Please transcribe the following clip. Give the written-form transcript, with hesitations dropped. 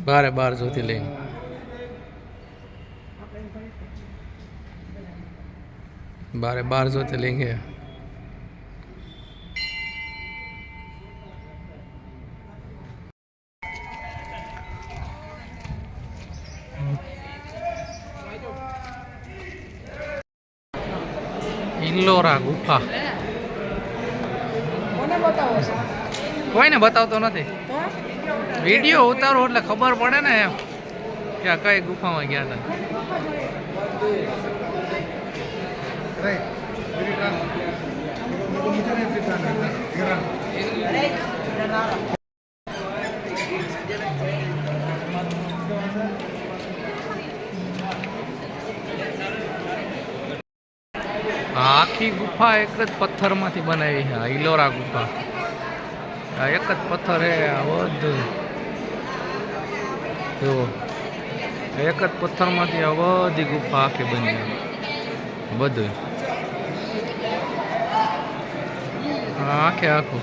बारे 12 ज्योतिर्लिंग बारे 12 ज्योतिर्लिंग है। ઇલ્લોરા ગુફા કોઈને બતાવતો નથી, વિડીયો ઉતારો એટલે ખબર પડે ને એમ કે આ કઈ ગુફામાં ગયા હતા। આખી ગુફા એક જ પથ્થરમાંથી બનાવી છે, ઇલોરા ગુફા આ એક જ પથ્થર હે। આ બધું જુઓ, એક જ પથ્થરમાંથી આ બધી ગુફા આખી બની બધું આખે આખું।